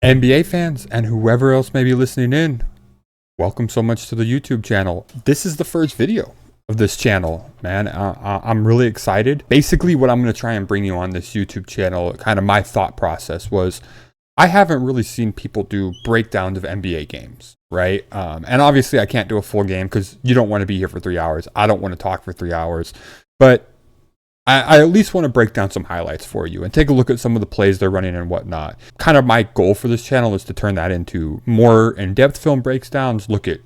NBA fans and whoever else may be listening in, welcome so much to the YouTube channel. This is the first video of this channel, man. I'm really excited. Basically, what I'm going to try and bring you on this YouTube channel, kind of my thought process was, I haven't really seen people do breakdowns of NBA games, right? And obviously, I can't do a full game because you don't want to be here for 3 hours. I don't want to talk for 3 hours, but I at least want to break down some highlights for you and take a look at some of the plays they're running and whatnot. Kind of my goal for this channel is to turn that into more in-depth film breakdowns, look at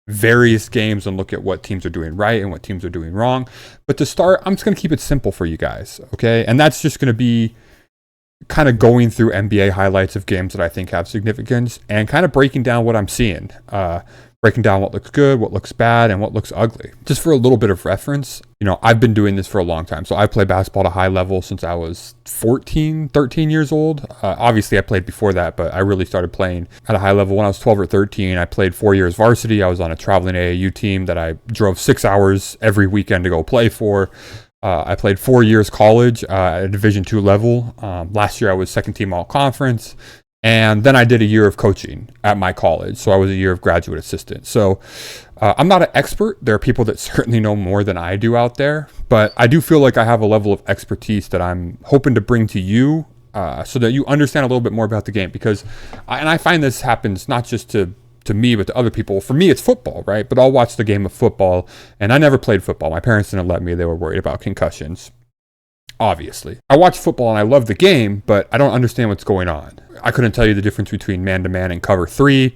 various games and look at what teams are doing right and what teams are doing wrong. But to start, I'm just going to keep it simple for you guys, okay? And that's just going to be kind of going through NBA highlights of games that I think have significance and kind of breaking down what I'm seeing. Breaking down what looks good, what looks bad, and what looks ugly. Just for a little bit of reference, I've been doing this for a long time. So I played basketball at a high level since I was 13 years old. Obviously, I played before that, but I really started playing at a high level when I was 12 or 13. I played 4 years varsity. I was on a traveling AAU team that I drove 6 hours every weekend to go play for. I played 4 years college at a Division II level. Last year, I was second team all conference. And then I did a year of coaching at my college. So I was a year of graduate assistant. So I'm not an expert. There are people that certainly know more than I do out there. But I do feel like I have a level of expertise that I'm hoping to bring to you so that you understand a little bit more about the game. Because, I find this happens not just to me, but to other people. For me, it's football, right? But I'll watch the game of football. And I never played football. My parents didn't let me. They were worried about concussions. Obviously, I watch football and I love the game, but I don't understand what's going on. I couldn't tell you the difference between man-to-man and cover 3.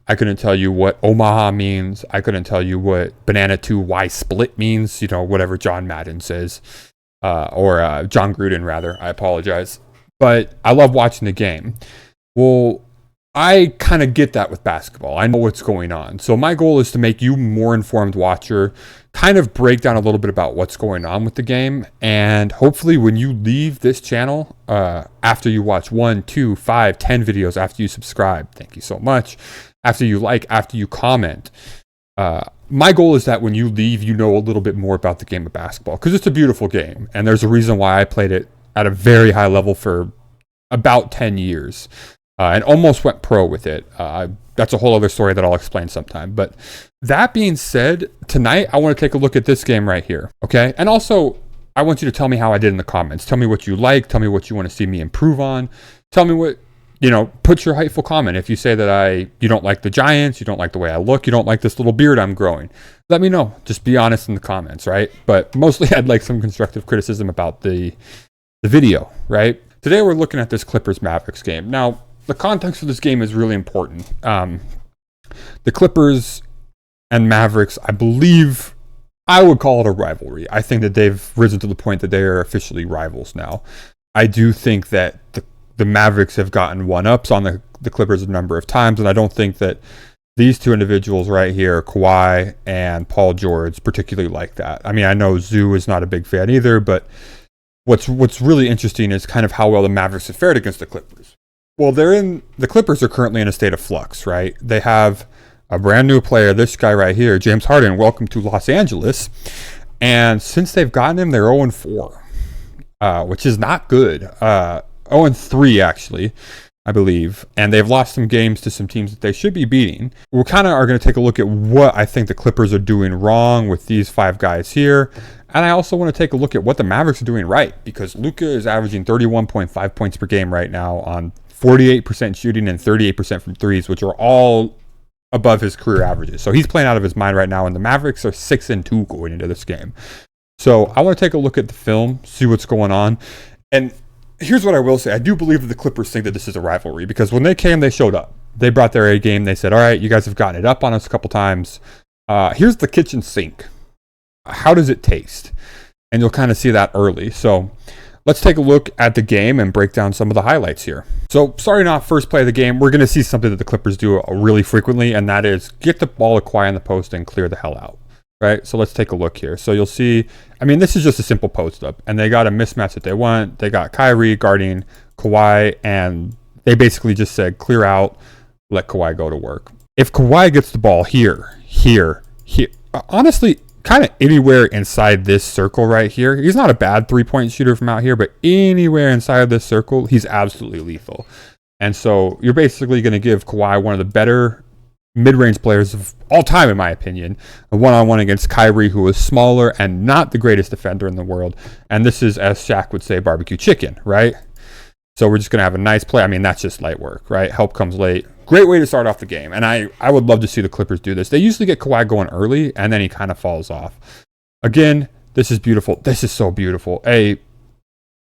I couldn't tell you what Omaha means. I couldn't tell you what banana 2 Y split means, whatever John Madden says, or John Gruden, rather. I apologize. But I love watching the game. Well, I kind of get that with basketball. I know what's going on. So my goal is to make you more informed watcher, kind of break down a little bit about what's going on with the game. And hopefully when you leave this channel, after you watch 1, 2, 5, 10 videos, after you subscribe, thank you so much, after you like, after you comment, my goal is that when you leave, you know a little bit more about the game of basketball, because it's a beautiful game. And there's a reason why I played it at a very high level for about 10 years. And almost went pro with it. That's a whole other story that I'll explain sometime. But that being said, tonight I want to take a look at this game right here, okay? And also, I want you to tell me how I did in the comments. Tell me what you like. Tell me what you want to see me improve on. Tell me what, put your hateful comment. If you say that you don't like the Giants, you don't like the way I look, you don't like this little beard I'm growing, let me know. Just be honest in the comments, right? But mostly I'd like some constructive criticism about the video, right? Today we're looking at this Clippers-Mavericks game. Now, the context of this game is really important. The Clippers and Mavericks, I believe, I would call it a rivalry. I think that they've risen to the point that they are officially rivals now. I do think that the Mavericks have gotten one-ups on the Clippers a number of times, and I don't think that these two individuals right here, Kawhi and Paul George, particularly like that. I mean, I know Zoo is not a big fan either, but what's really interesting is kind of how well the Mavericks have fared against the Clippers. Well, the Clippers are currently in a state of flux, right? They have a brand new player, this guy right here, James Harden, welcome to Los Angeles. And since they've gotten him, they're 0-4, which is not good. 0-3, actually, I believe. And they've lost some games to some teams that they should be beating. We kind of are going to take a look at what I think the Clippers are doing wrong with these 5 guys here. And I also want to take a look at what the Mavericks are doing right, because Luka is averaging 31.5 points per game right now on 48% shooting and 38% from threes, which are all above his career averages. So he's playing out of his mind right now, and the Mavericks are 6-2 going into this game. So I want to take a look at the film, see what's going on. And here's what I will say. I do believe that the Clippers think that this is a rivalry, because when they came, they showed up. They brought their A game. They said, all right, you guys have gotten it up on us a couple times. Here's the kitchen sink. How does it taste? And you'll kind of see that early. So let's take a look at the game and break down some of the highlights here. So starting off first play of the game, we're going to see something that the Clippers do really frequently, and that is get the ball to Kawhi in the post and clear the hell out, right? So let's take a look here. So you'll see, this is just a simple post up, and they got a mismatch that they want. They got Kyrie guarding Kawhi, and they basically just said, clear out, let Kawhi go to work. If Kawhi gets the ball here, honestly, kind of anywhere inside this circle right here. He's not a bad three-point shooter from out here, but anywhere inside of this circle, he's absolutely lethal. And so you're basically going to give Kawhi one of the better mid-range players of all time, in my opinion, a one-on-one against Kyrie, who is smaller and not the greatest defender in the world. And this is, as Shaq would say, barbecue chicken, right? So we're just going to have a nice play. I mean, that's just light work, right? Help comes late. Great way to start off the game. And I would love to see the Clippers do this. They usually get Kawhi going early, and then he kind of falls off. Again, this is beautiful. This is so beautiful.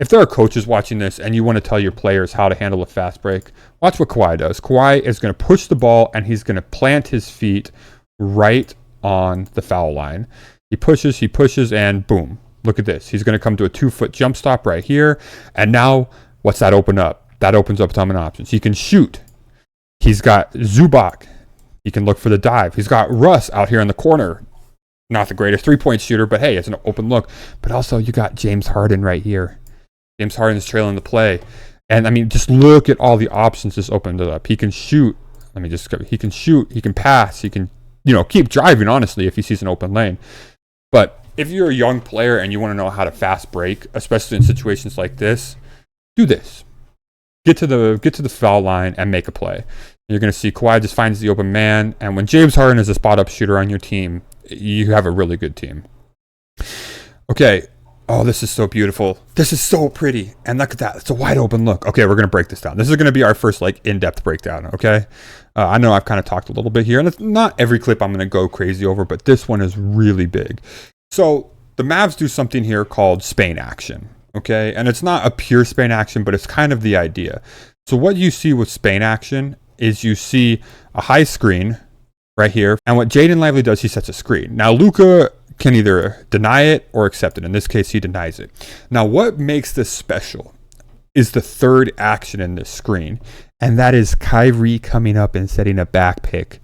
If there are coaches watching this and you want to tell your players how to handle a fast break, watch what Kawhi does. Kawhi is going to push the ball, and he's going to plant his feet right on the foul line. He pushes, and boom. Look at this. He's going to come to a 2-foot jump stop right here. And now, what's that open up? That opens up some options. He can shoot. He's got Zubac. He can look for the dive. He's got Russ out here in the corner. Not the greatest three-point shooter, but hey, it's an open look. But also, you got James Harden right here. James Harden is trailing the play. And I mean, just look at all the options this opened up. He can shoot. He can shoot. He can pass. He can, keep driving, honestly, if he sees an open lane. But if you're a young player and you want to know how to fast break, especially in situations like this, do this. Get to the foul line and make a play. You're going to see Kawhi just finds the open man. And when James Harden is a spot-up shooter on your team, you have a really good team. Okay. Oh, this is so beautiful. This is so pretty. And look at that. It's a wide open look. Okay, we're going to break this down. This is going to be our first in-depth breakdown, okay? I know I've kind of talked a little bit here, and it's not every clip I'm going to go crazy over, but this one is really big. So the Mavs do something here called Spain action, okay? And it's not a pure Spain action, but it's kind of the idea. So what you see with Spain action is you see a high screen right here, and what Jaden Lively does, he sets a screen. Now, Luka can either deny it or accept it. In this case, he denies it. Now, what makes this special is the third action in this screen, and that is Kyrie coming up and setting a back pick.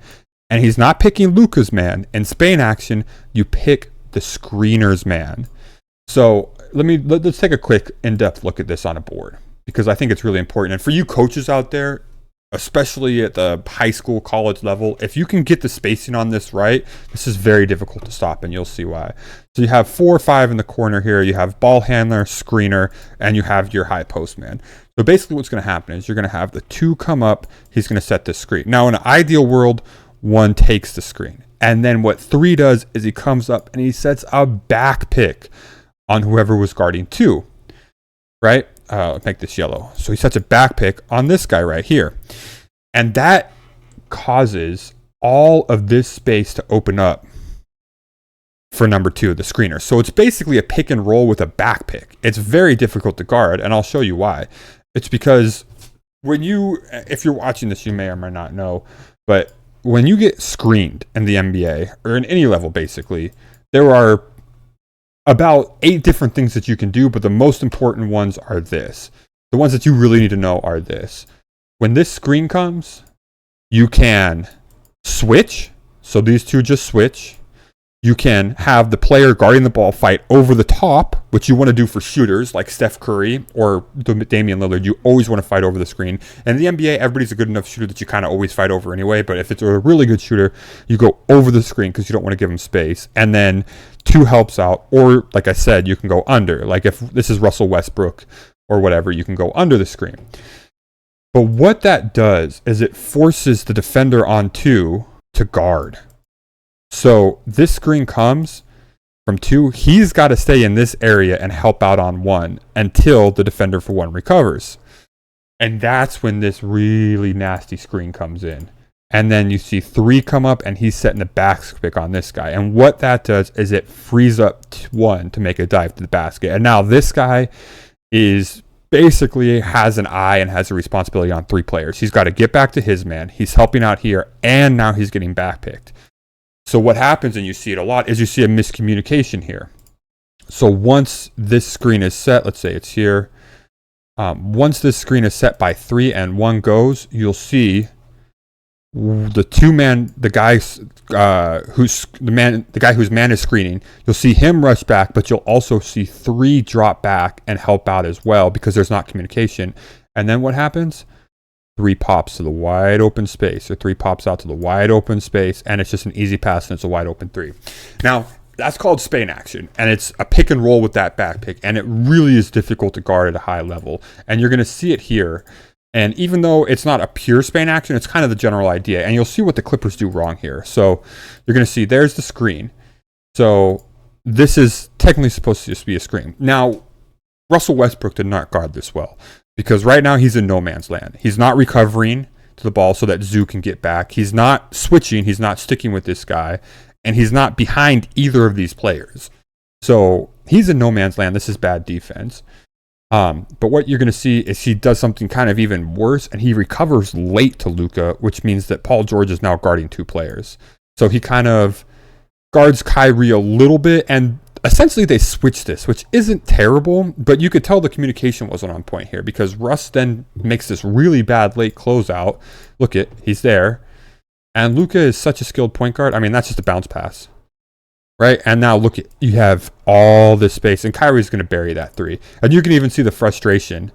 And he's not picking Luka's man. In Spain action, you pick the screener's man. So let's take a quick in-depth look at this on a board, because I think it's really important. And for you coaches out there, especially at the high school, college level, if you can get the spacing on this right, this is very difficult to stop, and you'll see why. So you have 4 or 5 in the corner here. You have ball handler, screener, and you have your high post man. So basically what's going to happen is you're going to have the 2 come up. He's going to set this screen. Now, in an ideal world, 1 takes the screen. And then what 3 does is he comes up and he sets a back pick on whoever was guarding 2, right? Make this yellow. So he sets a back pick on this guy right here. And that causes all of this space to open up for number 2, the screener. So it's basically a pick and roll with a back pick. It's very difficult to guard, and I'll show you why. It's because if you're watching this, you may or may not know, but when you get screened in the NBA, or in any level basically, there are about 8 different things that you can do, but the most important ones are this. The ones that you really need to know are this. When this screen comes, you can switch. So these 2 just switch. You can have the player guarding the ball fight over the top, which you want to do for shooters like Steph Curry or Damian Lillard. You always want to fight over the screen. And in the NBA, everybody's a good enough shooter that you kind of always fight over anyway. But if it's a really good shooter, you go over the screen because you don't want to give them space. And then 2 helps out. Or, like I said, you can go under. Like if this is Russell Westbrook or whatever, you can go under the screen. But what that does is it forces the defender on 2 to guard. So this screen comes from 2. He's got to stay in this area and help out on 1 until the defender for 1 recovers. And that's when this really nasty screen comes in. And then you see 3 come up, and he's setting the back pick on this guy. And what that does is it frees up 1 to make a dive to the basket. And now this guy is basically has an eye and has a responsibility on 3 players. He's got to get back to his man. He's helping out here, and now he's getting back picked. So what happens, and you see it a lot, is you see a miscommunication here. So once this screen is set, let's say it's here. Once this screen is set by 3 and 1 goes, you'll see the guy whose man is screening. You'll see him rush back, but you'll also see 3 drop back and help out as well because there's not communication. And then what happens? 3 pops to the wide open space, or 3 pops out to the wide open space, and it's just an easy pass, and it's a wide open 3. Now, that's called Spain action, and it's a pick and roll with that back pick, and it really is difficult to guard at a high level. And you're going to see it here And even though it's not a pure Spain action, it's kind of the general idea. And you'll see what the Clippers do wrong here. So you're going to see there's the screen. So this is technically supposed to just be a screen. Now, Russell Westbrook did not guard this well because right now he's in no man's land. He's not recovering to the ball so that Zoo can get back. He's not switching. He's not sticking with this guy. And he's not behind either of these players. So he's in no man's land. This is bad defense. But what you're going to see is he does something kind of even worse, and he recovers late to Luka, which means that Paul George is now guarding two players. So he kind of guards Kyrie a little bit, and essentially they switch this, which isn't terrible, but you could tell the communication wasn't on point here because Russ then makes this really bad late closeout. Look at, he's there. And Luka is such a skilled point guard. I mean, that's just a bounce pass. Right? And now look at, you have all this space, and Kyrie's going to bury that three. And you can even see the frustration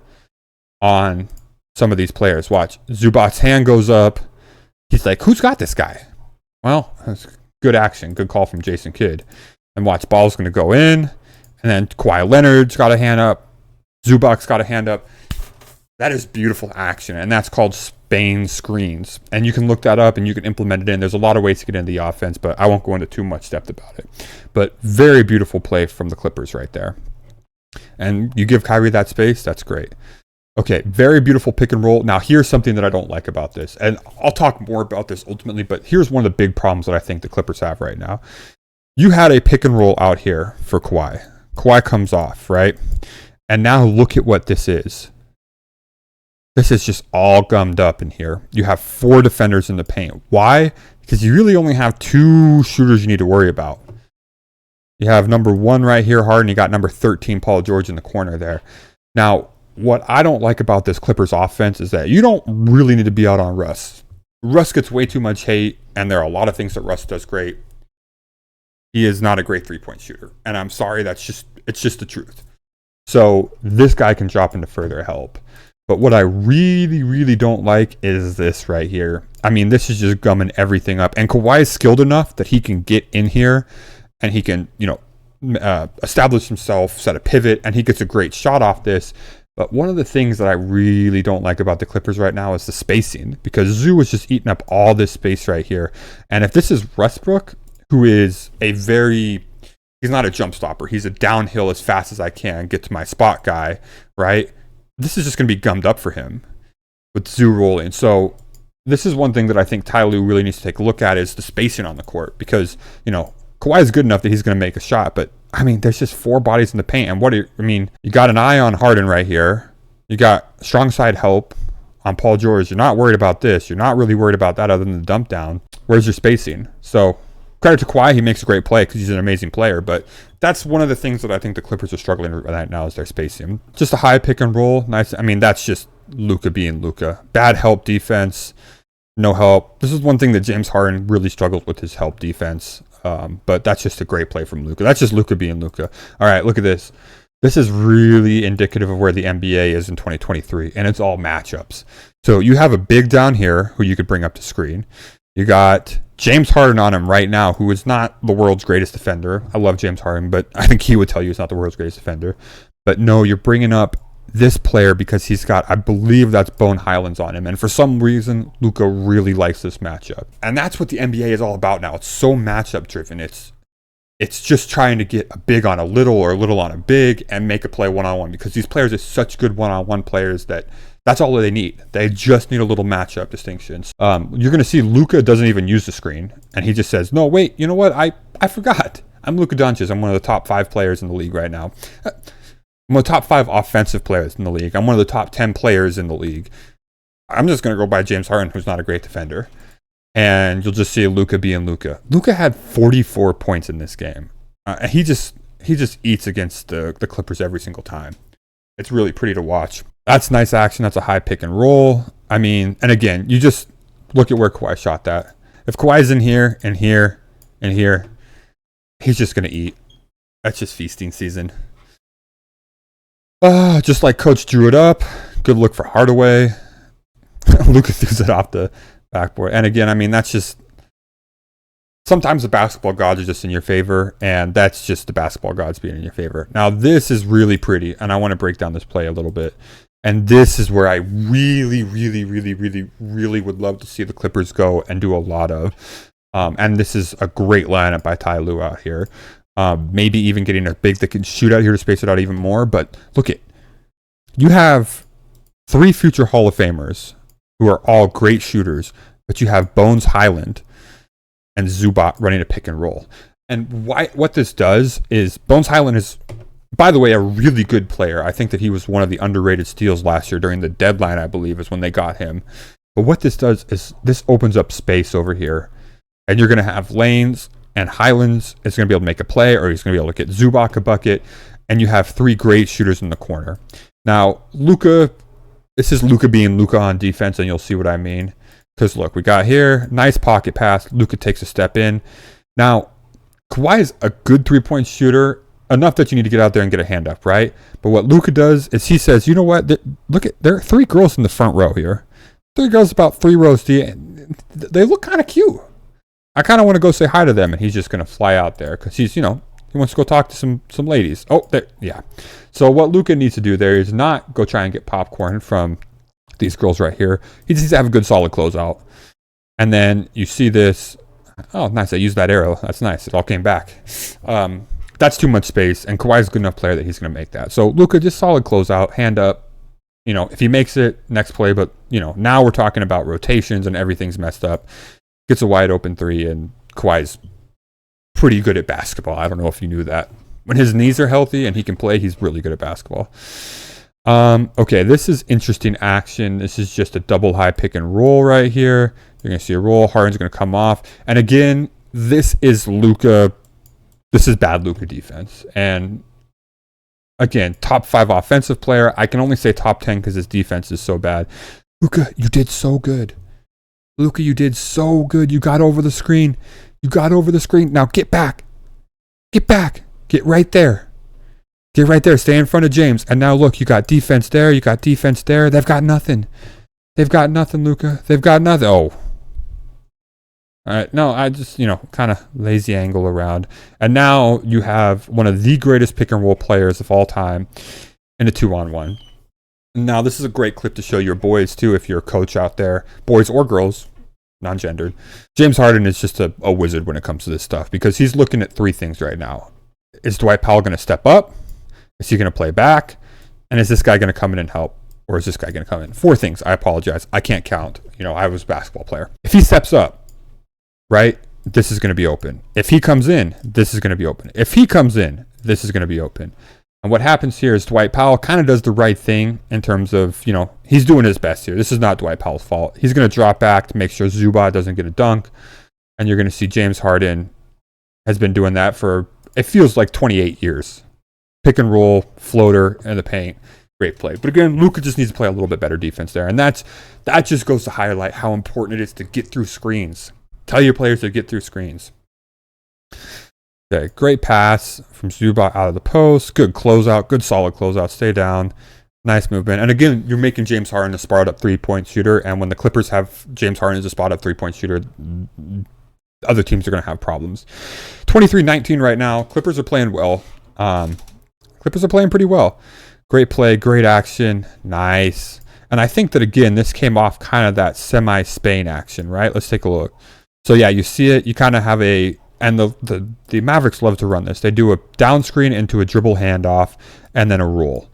on some of these players. Watch. Zubac's hand goes up. He's like, who's got this guy? Well, that's good action. Good call from Jason Kidd. And watch, ball's going to go in. And then Kawhi Leonard's got a hand up. Zubac's got a hand up. That is beautiful action, and that's called Spain screens. And you can look that up and you can implement it in. There's a lot of ways to get into the offense, but I won't go into too much depth about it. But very beautiful play from the Clippers right there. And you give Kyrie that space, that's great. Okay, very beautiful pick and roll. Now, here's something that I don't like about this. And I'll talk more about this ultimately, but here's one of the big problems that I think the Clippers have right now. You had a pick and roll out here for Kawhi. Kawhi comes off, right? And now look at what this is. This is just all gummed up in here. You have 4 defenders in the paint. Why? Because you really only have 2 shooters you need to worry about. You have number 1 right here, Harden. You got number 13, Paul George, in the corner there. Now, what I don't like about this Clippers offense is that you don't really need to be out on Russ. Russ gets way too much hate, and there are a lot of things that Russ does great. He is not a great three-point shooter. And I'm sorry, it's just the truth. So this guy can drop into further help. But what I really, really don't like is this right here. I mean, this is just gumming everything up. And Kawhi is skilled enough that he can get in here and he can, establish himself, set a pivot, and he gets a great shot off this. But one of the things that I really don't like about the Clippers right now is the spacing, because Zoo is just eating up all this space right here. And if this is Westbrook, who is he's not a jump stopper. He's a downhill as fast as I can, get to my spot guy, right? This is just going to be gummed up for him with Zoo rolling. So this is one thing that I think Ty Lue really needs to take a look at is the spacing on the court, because, Kawhi is good enough that he's going to make a shot, but I mean, there's just 4 bodies in the paint. And you got an eye on Harden right here. You got strong side help on Paul George. You're not worried about this. You're not really worried about that other than the dump down. Where's your spacing? So credit to Kawhi, he makes a great play because he's an amazing player, but that's one of the things that I think the Clippers are struggling with right now is their spacing. Just a high pick and roll. Nice. I mean, that's just Luka being Luka. Bad help defense. No help. This is one thing that James Harden really struggles with, his help defense. But that's just a great play from Luka. That's just Luka being Luka. All right, look at this. This is really indicative of where the NBA is in 2023, and it's all matchups. So you have a big down here who you could bring up to screen. You got James Harden on him right now, who is not the world's greatest defender. I love James Harden, but I think he would tell you he's not the world's greatest defender. But no, you're bringing up this player because he's got, I believe that's Bone Highlands on him. And for some reason, Luka really likes this matchup. And that's what the NBA is all about now. It's so matchup driven. It's just trying to get a big on a little or a little on a big and make a play one-on-one, because these players are such good one-on-one players that that's all they need. They just need a little matchup distinctions. You're going to see Luka doesn't even use the screen. And he just says, no, wait, you know what? I forgot. I'm Luka Doncic. I'm one of the top 5 players in the league right now. I'm one of the top 5 offensive players in the league. I'm one of the top 10 players in the league. I'm just going to go by James Harden, who's not a great defender. And you'll just see Luka being Luka. Luka had 44 points in this game. He just eats against the Clippers every single time. It's really pretty to watch. That's nice action. That's a high pick and roll. I mean, and again, you just look at where Kawhi shot that. If Kawhi's in here and here and here, he's just going to eat. That's just feasting season. Just like Coach drew it up. Good look for Hardaway. Luka throws it off the backboard. And again, I mean, that's just, sometimes the basketball gods are just in your favor, and that's just the basketball gods being in your favor. Now, this is really pretty, and I want to break down this play a little bit. And this is where I really, really, really, really, really would love to see the Clippers go and do a lot of. And this is a great lineup by Ty Lue out here. Maybe even getting a big that can shoot out here to space it out even more. But look at, you have 3 future Hall of Famers who are all great shooters, but you have Bones Highland and Zubac running a pick and roll. And what this does is, Bones Highland is, by the way, a really good player. I think that he was one of the underrated steals last year during the deadline, I believe, is when they got him. But what this does is this opens up space over here. And you're going to have lanes, and Highlands is going to be able to make a play, or he's going to be able to get Zubac a bucket. And you have 3 great shooters in the corner. Now, Luka, this is Luka being Luka on defense, and you'll see what I mean. Because look, we got here, nice pocket pass. Luka takes a step in. Now, Kawhi is a good 3-point shooter, enough that you need to get out there and get a hand up, right? But what Luka does is he says, you know what? Look at, there are 3 girls in the front row here. 3 girls about 3 rows deep. They look kind of cute. I kind of want to go say hi to them, and he's just going to fly out there because he's, he wants to go talk to some ladies. Oh, there, yeah. So what Luka needs to do there is not go try and get popcorn from these girls right here. He just needs to have a good solid closeout. And then you see this. Oh, nice. I used that arrow. That's nice. It all came back. That's too much space, and Kawhi's a good enough player that he's going to make that. So Luka, just solid closeout, hand up. If he makes it, next play. But, now we're talking about rotations and everything's messed up. Gets a wide open 3, and Kawhi's pretty good at basketball. I don't know if you knew that. When his knees are healthy and he can play, he's really good at basketball. Okay, this is interesting action. This is just a double high pick and roll right here. You're going to see a roll. Harden's going to come off. And again, this is Luka. This is bad Luka defense. And again, top 5 offensive player. I can only say top 10 because his defense is so bad. Luka, you did so good. Luka, you did so good. You got over the screen. Now get back. Get back. Get right there. Get right there. Stay in front of James. And now look, you got defense there. You got defense there. They've got nothing. Luka. They've got nothing. Oh. All right. No, I just, kind of lazy angle around. And now you have one of the greatest pick and roll players of all time in a 2-on-1. Now, this is a great clip to show your boys, too, if you're a coach out there. Boys or girls, non-gendered. James Harden is just a wizard when it comes to this stuff because he's looking at 3 things right now. Is Dwight Powell going to step up? Is he going to play back? And is this guy going to come in and help? Or is this guy going to come in? 4 things. I apologize. I can't count. I was a basketball player. If he steps up, right, this is going to be open. If he comes in, this is going to be open. If he comes in, this is going to be open. And what happens here is Dwight Powell kind of does the right thing in terms of, he's doing his best here. This is not Dwight Powell's fault. He's going to drop back to make sure Zubac doesn't get a dunk. And you're going to see James Harden has been doing that for, it feels like 28 years. Pick and roll, floater, in the paint. Great play. But again, Luka just needs to play a little bit better defense there. And that just goes to highlight how important it is to get through screens. Tell your players to get through screens. Okay, great pass from Zubac out of the post. Good closeout. Good solid closeout. Stay down. Nice movement. And again, you're making James Harden a spot up 3-point shooter. And when the Clippers have James Harden as a spot up 3-point shooter, other teams are going to have problems. 23-19 right now. Clippers are playing well. Clippers are playing pretty well. Great play. Great action. Nice. And I think that, again, this came off kind of that semi-Spain action, right? Let's take a look. So, yeah, you see it. You kind of have a... And the Mavericks love to run this. They do a down screen into a dribble handoff and then a roll.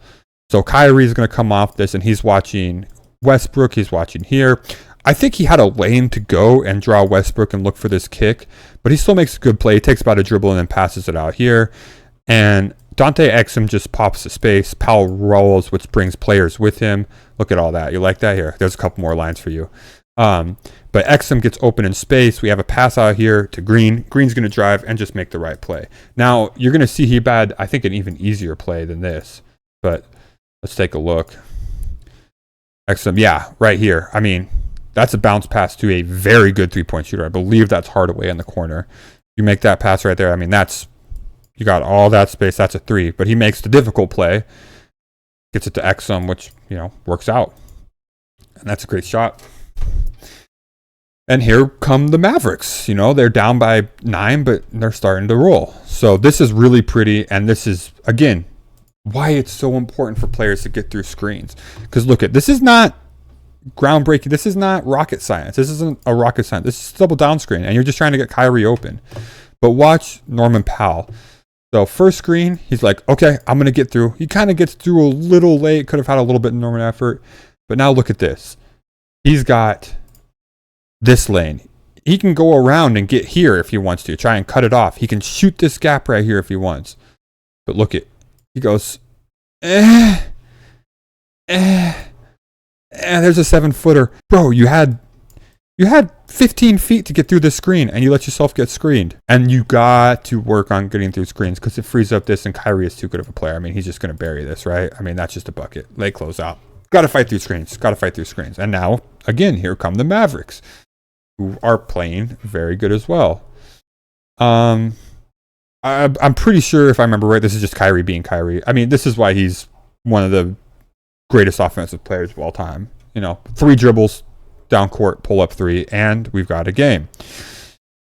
So Kyrie is going to come off this, and he's watching Westbrook. He's watching here. I think he had a lane to go and draw Westbrook and look for this kick, but he still makes a good play. He takes about a dribble and then passes it out here. And Dante Exum just pops the space. Powell rolls, which brings players with him. Look at all that. You like that? Here, there's a couple more lines for you. But Exum gets open in space. We have a pass out here to Green. Green's going to drive and just make the right play. Now, you're going to see he had, I think, an even easier play than this. But let's take a look. Exum, yeah, right here. I mean, that's a bounce pass to a very good 3-point shooter. I believe that's Hardaway in the corner. You make that pass right there. I mean, you got all that space. That's a 3. But he makes the difficult play. Gets it to Exum, which, works out. And that's a great shot. And here come the Mavericks. They're down by 9, but they're starting to roll. So this is really pretty. And this is, again, why it's so important for players to get through screens. Because look at, this is not groundbreaking. This is not rocket science. This isn't a rocket science. This is double down screen, and you're just trying to get Kyrie open. But watch Norman Powell. So first screen, he's like, okay, I'm going to get through. He kind of gets through a little late. Could have had a little bit of Norman effort. But now look at this. He's got this lane. He can go around and get here if he wants to. Try and cut it off. He can shoot this gap right here if he wants. But look at, he goes, there's a 7-footer. Bro, you had 15 feet to get through this screen, and you let yourself get screened. And you got to work on getting through screens because it frees up this, and Kyrie is too good of a player. I mean, he's just going to bury this, right? I mean, that's just a bucket. Late closeout. Got to fight through screens. Got to fight through screens. And now, again, here come the Mavericks, who are playing very good as well. I'm pretty sure, if I remember right, this is just Kyrie being Kyrie. I mean, this is why he's one of the greatest offensive players of all time. 3 dribbles, down court, pull up 3, and we've got a game.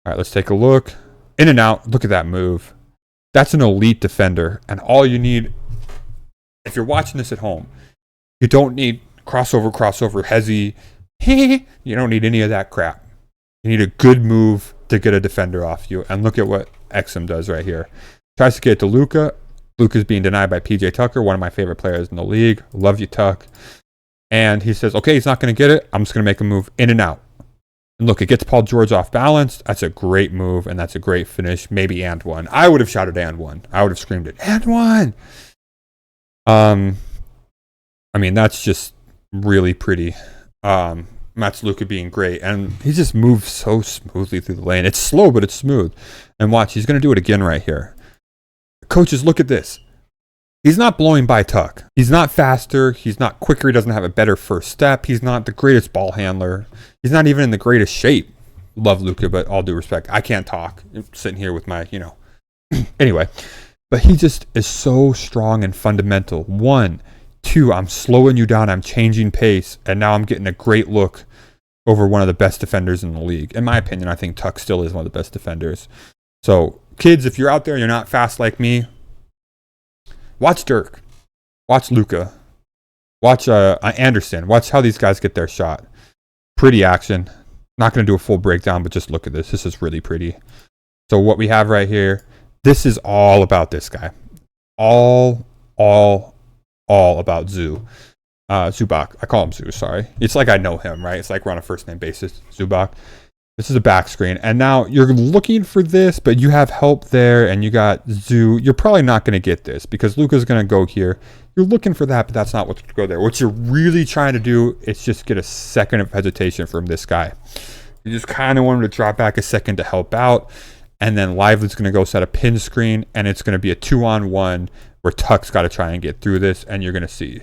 All right, let's take a look. In and out. Look at that move. That's an elite defender. And all you need, if you're watching this at home, you don't need crossover, hezzy. You don't need any of that crap. You need a good move to get a defender off you. And look at what Exum does right here. Tries to get it to Luka. Luka's being denied by PJ Tucker, one of my favorite players in the league. Love you, Tuck. And he says, okay, he's not going to get it. I'm just going to make a move in and out. And look, it gets Paul George off balance. That's a great move, and that's a great finish. Maybe and one. I would have shouted and one. I would have screamed it, and one. I mean, that's just really pretty. That's Luka being great. And he just moves so smoothly through the lane. It's slow, but it's smooth. And watch, he's going to do it again right here. Coaches, look at this. He's not blowing by Tuck. He's not faster. He's not quicker. He doesn't have a better first step. He's not the greatest ball handler. He's not even in the greatest shape. Love Luka, but all due respect, I can't talk. I'm sitting here with my, Anyway, but he just is so strong and fundamental. 1, 2, I'm slowing you down. I'm changing pace. And now I'm getting a great look over one of the best defenders in the league. In my opinion, I think Tuck still is one of the best defenders. So, kids, if you're out there and you're not fast like me, watch Dirk. Watch Luka. Watch Anderson. Watch how these guys get their shot. Pretty action. Not going to do a full breakdown, but just look at this. This is really pretty. So what we have right here, this is all about this guy. All about Zubac. I call him Zoo, sorry. It's like I know him, right? It's like we're on a first name basis. Zubac. This is a back screen. And now you're looking for this, but you have help there, and you got Zoo. You're probably not going to get this because Luka's going to go here. You're looking for that, but that's not what's going to go there. What you're really trying to do is just get a second of hesitation from this guy. You just kind of want him to drop back a second to help out, and then Lively's going to go set a pin screen, and it's going to be a 2-on-1 where Tuck's got to try and get through this, and you're going to see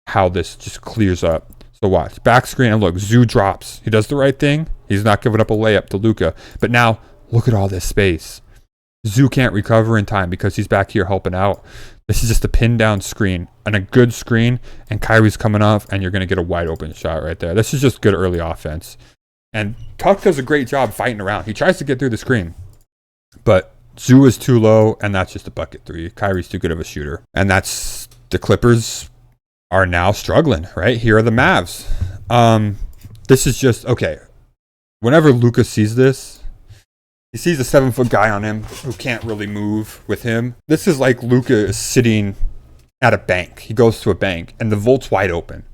how this just clears up. So watch. Back screen, and look, Zoo drops. He does the right thing. He's not giving up a layup to Luka. But now, look at all this space. Zoo can't recover in time because he's back here helping out. This is just a pin down screen and a good screen, and Kyrie's coming off, and you're going to get a wide open shot right there. This is just good early offense. And Tuck does a great job fighting around. He tries to get through the screen, but Zoo is too low, and that's just a bucket 3. Kyrie's too good of a shooter. And that's the Clippers are now struggling, right? Here are the Mavs. This is just, okay. Whenever Luka sees this, he sees a 7-foot guy on him who can't really move with him. This is like Luka is sitting at a bank. He goes to a bank, and the vault's wide open.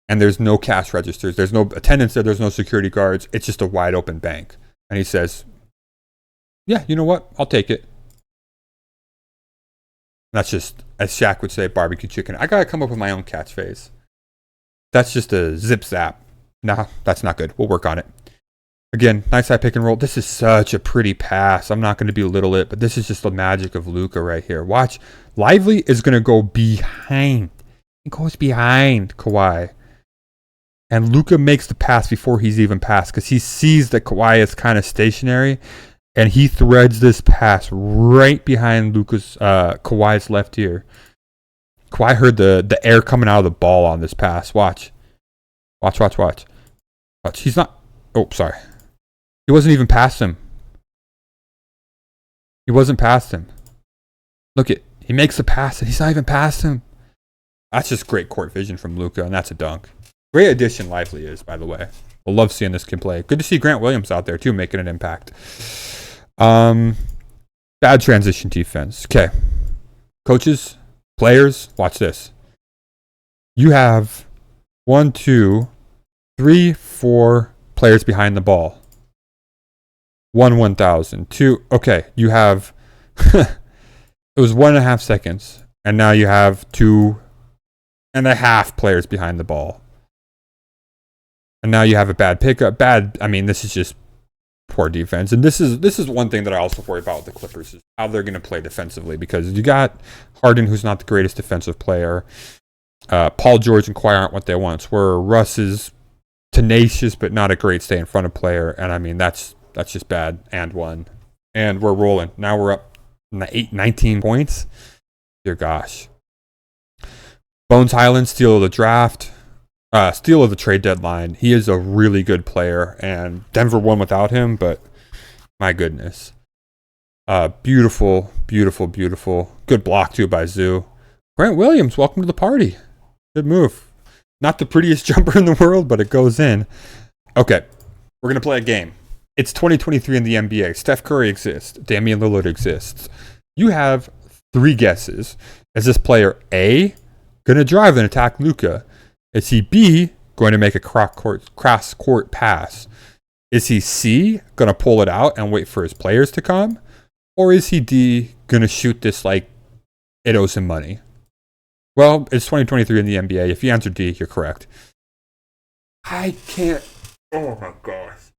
And there's no cash registers. There's no attendants there. There's no security guards. It's just a wide open bank. And he says, yeah, you know what? I'll take it. That's just, as Shaq would say, barbecue chicken. I got to come up with my own catchphrase. That's just a zip zap. Nah, that's not good. We'll work on it. Again, nice high pick and roll. This is such a pretty pass. I'm not going to belittle it, but this is just the magic of Luka right here. Watch. Lively is going to go behind. He goes behind Kawhi. And Luka makes the pass before he's even passed because he sees that Kawhi is kind of stationary. And he threads this pass right behind Kawhi's left ear. Kawhi heard the air coming out of the ball on this pass. Watch. Watch. He's not. Oh, sorry. He wasn't even past him. He wasn't past him. Look it. He makes the pass, and he's not even past him. That's just great court vision from Luka, and that's a dunk. Great addition Lively is, by the way. I love seeing this kid play. Good to see Grant Williams out there, too, making an impact. Bad transition defense. Okay. Coaches, players, watch this. You have 1, 2, 3, 4 players behind the ball. 1,000. 2. Okay, you have it was 1.5 seconds, and now you have 2.5 players behind the ball. And now you have a bad pickup. This is just poor defense. And this is one thing that I also worry about with the Clippers is how they're going to play defensively, because you got Harden, who's not the greatest defensive player. Paul George and Kawhi aren't what they once were. Russ is tenacious, but not a great stay in front of player. And that's just bad. And one. And we're rolling. Now we're up 19 points. Dear gosh. Bones Highland, steal of the draft. Steal of the trade deadline. He is a really good player. And Denver won without him, but my goodness. Beautiful, beautiful, beautiful. Good block, too, by Zoo. Grant Williams, welcome to the party. Good move. Not the prettiest jumper in the world, but it goes in. Okay, we're going to play a game. It's 2023 in the NBA. Steph Curry exists. Damian Lillard exists. You have 3 guesses. Is this player A, going to drive and attack Luka? Is he B, going to make a cross court pass? Is he C, going to pull it out and wait for his players to come? Or is he D, going to shoot this like it owes him money? Well, it's 2023 in the NBA. If you answer D, you're correct. I can't. Oh my gosh.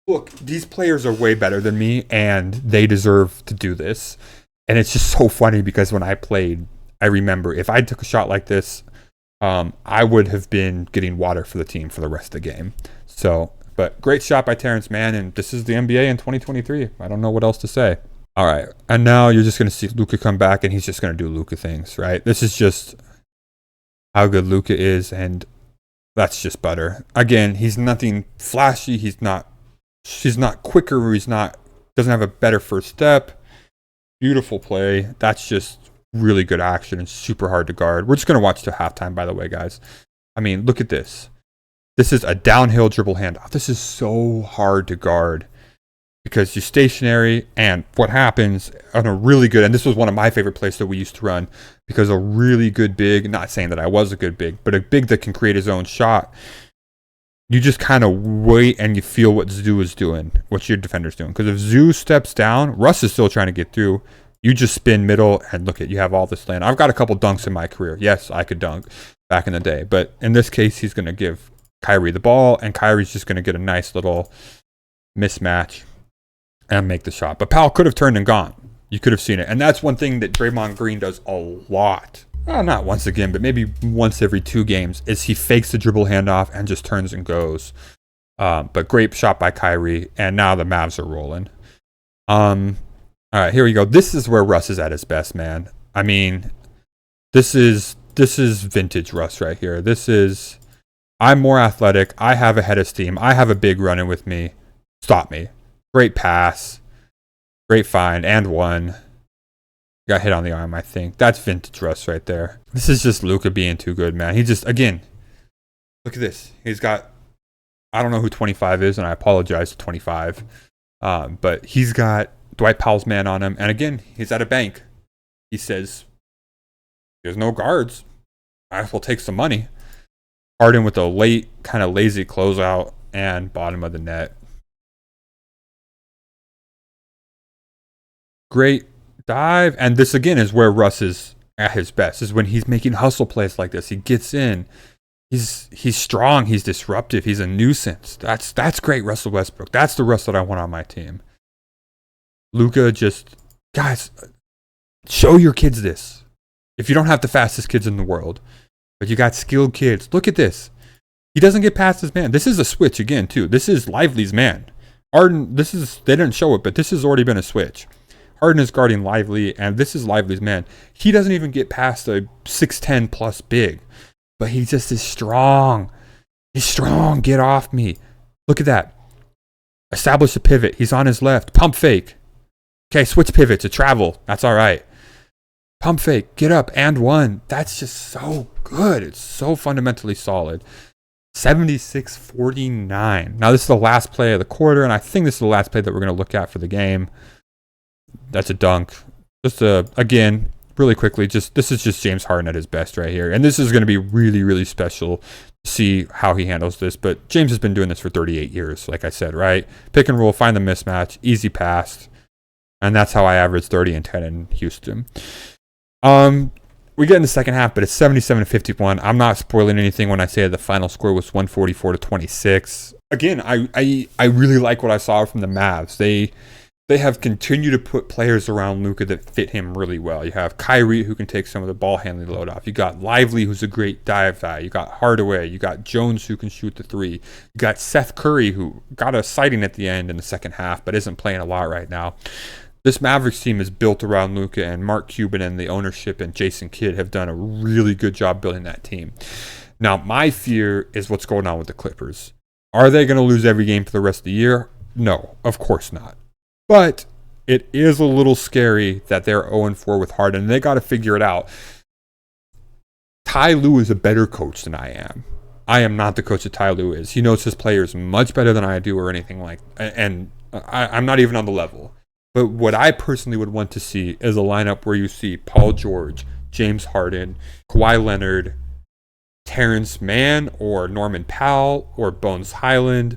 Look, these players are way better than me, and they deserve to do this. And it's just so funny because when I played, I remember if I took a shot like this, I would have been getting water for the team for the rest of the game. So, but great shot by Terrence Mann, and this is the NBA in 2023. I don't know what else to say. All right, and now you're just going to see Luka come back, and he's just going to do Luka things, right? This is just how good Luka is, and that's just butter. Again, he's nothing flashy. He's not quicker. Doesn't have a better first step. Beautiful play. That's just really good action and super hard to guard. We're just going to watch to halftime, by the way, guys. I mean, look at this. This is a downhill dribble handoff. This is so hard to guard because you're stationary, and what happens on a really good, and this was one of my favorite plays that we used to run, because a really good big, not saying that I was a good big, but a big that can create his own shot, you just kind of wait and you feel what Zoo is doing, what your defender's doing. Because if Zoo steps down, Russ is still trying to get through. You just spin middle, and look at, you have all this land. I've got a couple dunks in my career. Yes, I could dunk back in the day, but in this case, he's going to give Kyrie the ball, and Kyrie's just going to get a nice little mismatch and make the shot. But Powell could have turned and gone. You could have seen it. And that's one thing that Draymond Green does a lot. Not once again, but maybe once every 2 games, is he fakes the dribble handoff and just turns and goes. But great shot by Kyrie. And now the Mavs are rolling. All right, here we go. This is where Russ is at his best, man. I mean, this is vintage Russ right here. This is, I'm more athletic. I have a head of steam. I have a big running with me. Stop me. Great pass. Great find. And one. Got hit on the arm, I think. That's vintage Russ right there. This is just Luka being too good, man. He just, again, look at this. He's got, I don't know who 25 is, and I apologize to 25. But he's got Dwight Powell's man on him. And again, he's at a bank. He says, there's no guards. I will take some money. Harden with a late, kind of lazy closeout and bottom of the net. Great dive. And this, again, is where Russ is at his best, is when he's making hustle plays like this. He gets in. He's strong. He's disruptive. He's a nuisance. That's great Russell Westbrook. That's the Russ that I want on my team. Luka just, guys, show your kids this. If you don't have the fastest kids in the world, but you got skilled kids, look at this. He doesn't get past his man. This is a switch again, too. This is Lively's man. Harden, they didn't show it, but this has already been a switch. Harden is guarding Lively, and this is Lively's man. He doesn't even get past a 6'10 plus big, but he just is strong. He's strong. Get off me. Look at that. Establish a pivot. He's on his left. Pump fake. Okay, switch pivot to travel. That's all right. Pump fake, get up, and one. That's just so good. It's so fundamentally solid. 76-49. Now, this is the last play of the quarter, and I think this is the last play that we're going to look at for the game. That's a dunk. Just again, really quickly, this is just James Harden at his best right here. And this is going to be really, really special to see how he handles this. But James has been doing this for 38 years, like I said, right? Pick and roll, find the mismatch, easy pass. And that's how I averaged 30 and 10 in Houston. We get in the second half, but it's 77-51. I'm not spoiling anything when I say the final score was 144-26. Again, I really like what I saw from the Mavs. They have continued to put players around Luka that fit him really well. You have Kyrie, who can take some of the ball handling load off. You got Lively, who's a great dive guy. You got Hardaway. You got Jones, who can shoot the three. You got Seth Curry, who got a sighting at the end in the second half, but isn't playing a lot right now. This Mavericks team is built around Luka, and Mark Cuban and the ownership and Jason Kidd have done a really good job building that team. Now, my fear is what's going on with the Clippers. Are they going to lose every game for the rest of the year? No, of course not. But it is a little scary that they're 0-4 with Harden, and they got to figure it out. Ty Lue is a better coach than I am. I am not the coach that Ty Lue is. He knows his players much better than I do or anything like that. And I'm not even on the level. But what I personally would want to see is a lineup where you see Paul George, James Harden, Kawhi Leonard, Terrence Mann, or Norman Powell, or Bones Highland,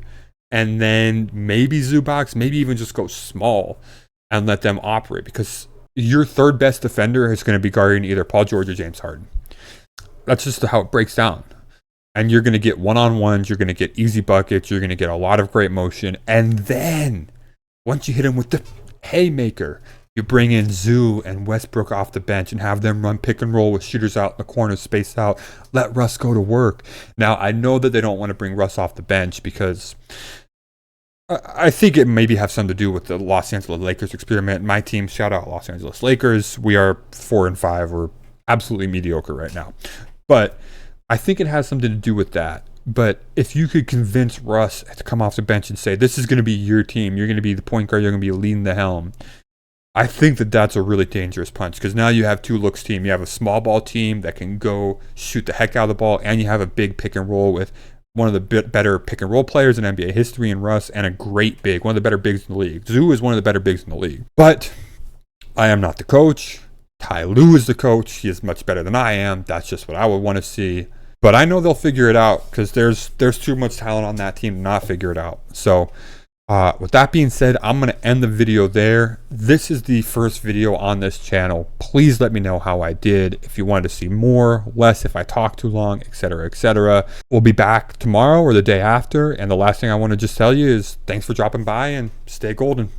and then maybe Zubac, maybe even just go small and let them operate, because your third best defender is going to be guarding either Paul George or James Harden. That's just how it breaks down. And you're going to get one-on-ones, you're going to get easy buckets, you're going to get a lot of great motion, and then once you hit him with the haymaker, you bring in Zoo and Westbrook off the bench and have them run pick and roll with shooters out in the corner, spaced out. Let Russ go to work. Now, I know that they don't want to bring Russ off the bench because I think it maybe have something to do with the Los Angeles Lakers experiment. My team, shout out Los Angeles Lakers. We are 4-5. We're absolutely mediocre right now. But I think it has something to do with that. But if you could convince Russ to come off the bench and say, this is going to be your team, you're going to be the point guard, you're going to be leading the helm, I think that that's a really dangerous punch, because now you have two looks team. You have a small ball team that can go shoot the heck out of the ball, and you have a big pick and roll with one of the better pick and roll players in NBA history in Russ, and a great big, one of the better bigs in the league. Zoo is one of the better bigs in the league. But I am not the coach. Ty Lue is the coach. He is much better than I am. That's just what I would want to see. But I know they'll figure it out, because there's too much talent on that team to not figure it out. So with that being said, I'm going to end the video there. This is the first video on this channel. Please let me know how I did. If you wanted to see more, less, if I talk too long, etc., etc. We'll be back tomorrow or the day after. And the last thing I want to just tell you is thanks for dropping by, and stay golden.